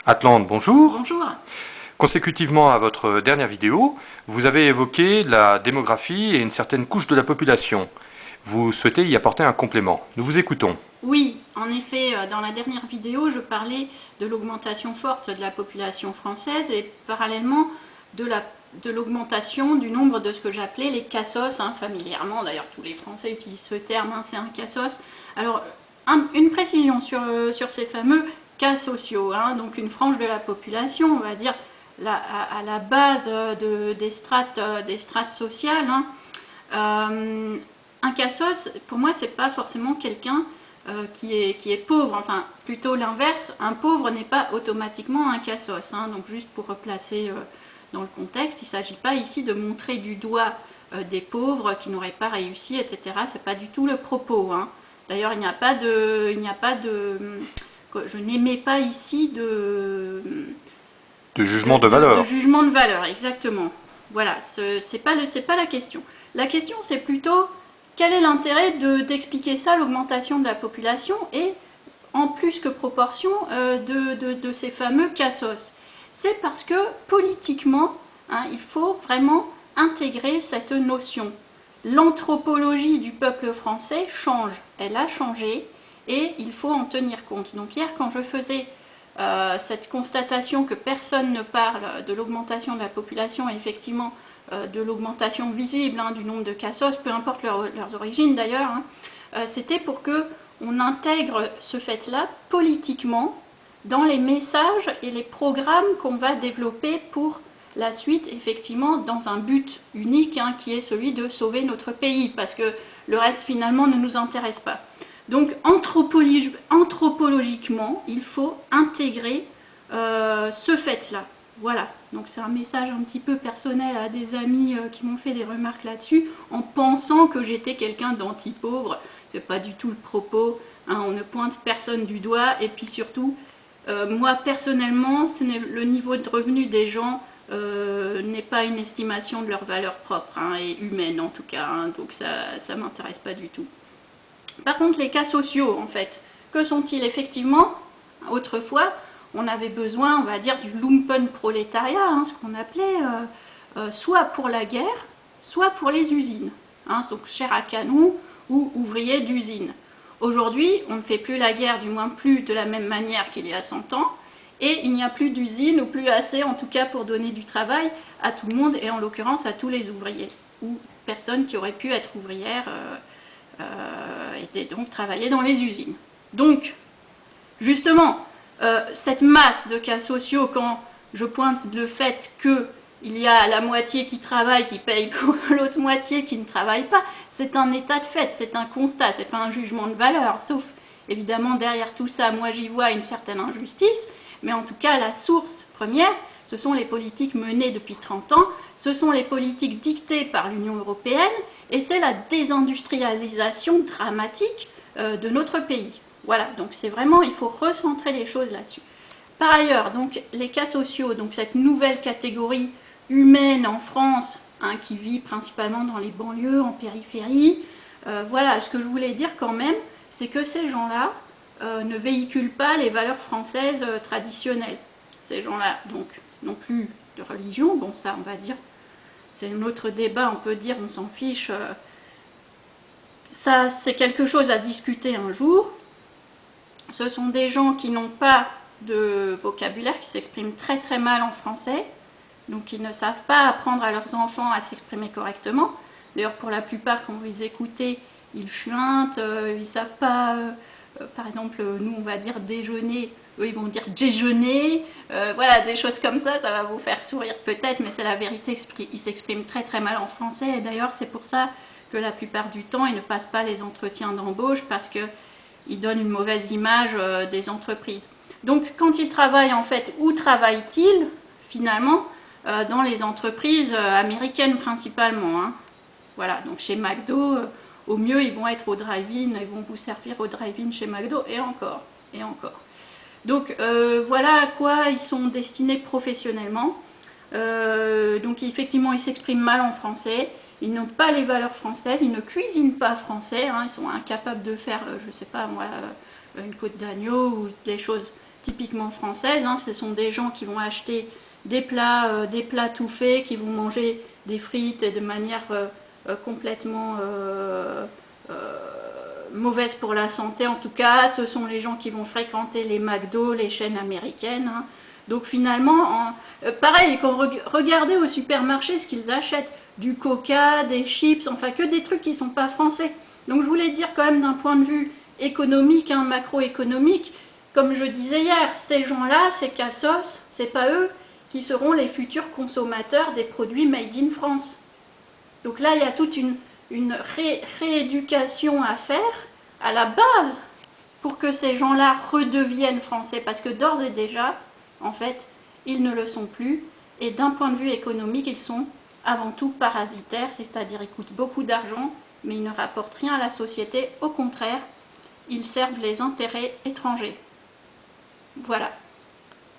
Atlante, bonjour. Bonjour. Consécutivement à votre dernière vidéo, vous avez évoqué la démographie et une certaine couche de la population. Vous souhaitez y apporter un complément. Nous vous écoutons. Oui, en effet, dans la dernière vidéo, je parlais de l'augmentation forte de la population française et parallèlement de l'augmentation du nombre de ce que j'appelais les cassos, familièrement. D'ailleurs, tous les Français utilisent ce terme, c'est un cassos. Alors, une précision sur ces fameux cas sociaux, donc une frange de la population, on va dire à la base des strates sociales. Un cassos, pour moi, c'est pas forcément quelqu'un qui est pauvre, enfin plutôt l'inverse. Un pauvre n'est pas automatiquement un cassos. Donc juste pour replacer dans le contexte, il ne s'agit pas ici de montrer du doigt des pauvres qui n'auraient pas réussi, etc. C'est pas du tout le propos. D'ailleurs, il n'y a pas de, je n'émets pas ici de jugement de valeur. De jugement de valeur, exactement. Voilà, c'est pas la question. La question, c'est plutôt quel est l'intérêt d'expliquer ça, l'augmentation de la population, et en plus que proportion de ces fameux cassos. C'est parce que politiquement, il faut vraiment intégrer cette notion. L'anthropologie du peuple français change, elle a changé, et il faut en tenir compte. Donc hier, quand je faisais cette constatation que personne ne parle de l'augmentation de la population, et effectivement de l'augmentation visible du nombre de cassos, peu importe leurs origines d'ailleurs, c'était pour qu'on intègre ce fait-là politiquement dans les messages et les programmes qu'on va développer pour la suite, effectivement, dans un but unique qui est celui de sauver notre pays, parce que le reste finalement ne nous intéresse pas. Donc anthropologiquement, il faut intégrer ce fait-là. Voilà, donc c'est un message un petit peu personnel à des amis qui m'ont fait des remarques là-dessus, en pensant que j'étais quelqu'un d'anti-pauvre. C'est pas du tout le propos, on ne pointe personne du doigt, et puis surtout, moi personnellement, le niveau de revenu des gens n'est pas une estimation de leur valeur propre, et humaine en tout cas, donc ça m'intéresse pas du tout. Par contre, les cas sociaux, en fait, que sont-ils effectivement? Autrefois, on avait besoin, on va dire, du lumpenprolétariat, ce qu'on appelait soit pour la guerre, soit pour les usines. Donc chair à canon ou ouvriers d'usine. Aujourd'hui, on ne fait plus la guerre, du moins plus de la même manière qu'il y a 100 ans, et il n'y a plus d'usines, ou plus assez en tout cas pour donner du travail à tout le monde, et en l'occurrence à tous les ouvriers, ou personnes qui auraient pu être ouvrières et donc travailler dans les usines. Donc, justement, cette masse de cas sociaux, quand je pointe le fait qu'il y a la moitié qui travaille, qui paye pour l'autre moitié qui ne travaille pas, c'est un état de fait, c'est un constat, c'est pas un jugement de valeur, sauf évidemment derrière tout ça, moi j'y vois une certaine injustice, mais en tout cas la source première, ce sont les politiques menées depuis 30 ans, ce sont les politiques dictées par l'Union européenne, et c'est la désindustrialisation dramatique de notre pays. Voilà, donc c'est vraiment, il faut recentrer les choses là-dessus. Par ailleurs, donc les cas sociaux, donc cette nouvelle catégorie humaine en France, qui vit principalement dans les banlieues, en périphérie, voilà, ce que je voulais dire quand même, c'est que ces gens-là ne véhiculent pas les valeurs françaises traditionnelles. Ces gens-là, donc, non plus de religion, bon ça on va dire, c'est un autre débat, on peut dire on s'en fiche, ça c'est quelque chose à discuter un jour. Ce sont des gens qui n'ont pas de vocabulaire, qui s'expriment très très mal en français, donc ils ne savent pas apprendre à leurs enfants à s'exprimer correctement. D'ailleurs pour la plupart quand vous les écoutez, ils chuintent, ils ne savent pas, par exemple nous on va dire déjeuner, eux ils vont dire déjeuner, voilà des choses comme ça va vous faire sourire peut-être, mais c'est la vérité, ils s'expriment très très mal en français, et d'ailleurs c'est pour ça que la plupart du temps ils ne passent pas les entretiens d'embauche, parce qu'ils donnent une mauvaise image des entreprises. Donc quand ils travaillent en fait, où travaillent-ils finalement? Dans les entreprises américaines principalement. Voilà, donc chez McDo, au mieux ils vont être au drive-in, ils vont vous servir au drive-in chez McDo, et encore, et encore. Donc voilà à quoi ils sont destinés professionnellement. Donc effectivement ils s'expriment mal en français, ils n'ont pas les valeurs françaises, ils ne cuisinent pas français, ils sont incapables de faire, je sais pas moi, une côte d'agneau ou des choses typiquement française, hein. Ce sont des gens qui vont acheter des plats tout faits, qui vont manger des frites et de manière complètement mauvaise pour la santé. En tout cas, ce sont les gens qui vont fréquenter les McDo, les chaînes américaines, hein. Donc finalement, pareil, quand regardez au supermarché ce qu'ils achètent, du coca, des chips, enfin que des trucs qui ne sont pas français. Donc je voulais dire quand même d'un point de vue économique, hein, macroéconomique, comme je disais hier, ces gens-là, ces cassos, c'est pas eux qui seront les futurs consommateurs des produits made in France. Donc là, il y a toute une rééducation à faire à la base pour que ces gens-là redeviennent français, parce que d'ores et déjà, en fait, ils ne le sont plus, et d'un point de vue économique, ils sont avant tout parasitaires, c'est-à-dire ils coûtent beaucoup d'argent, mais ils ne rapportent rien à la société, au contraire, ils servent les intérêts étrangers. Voilà.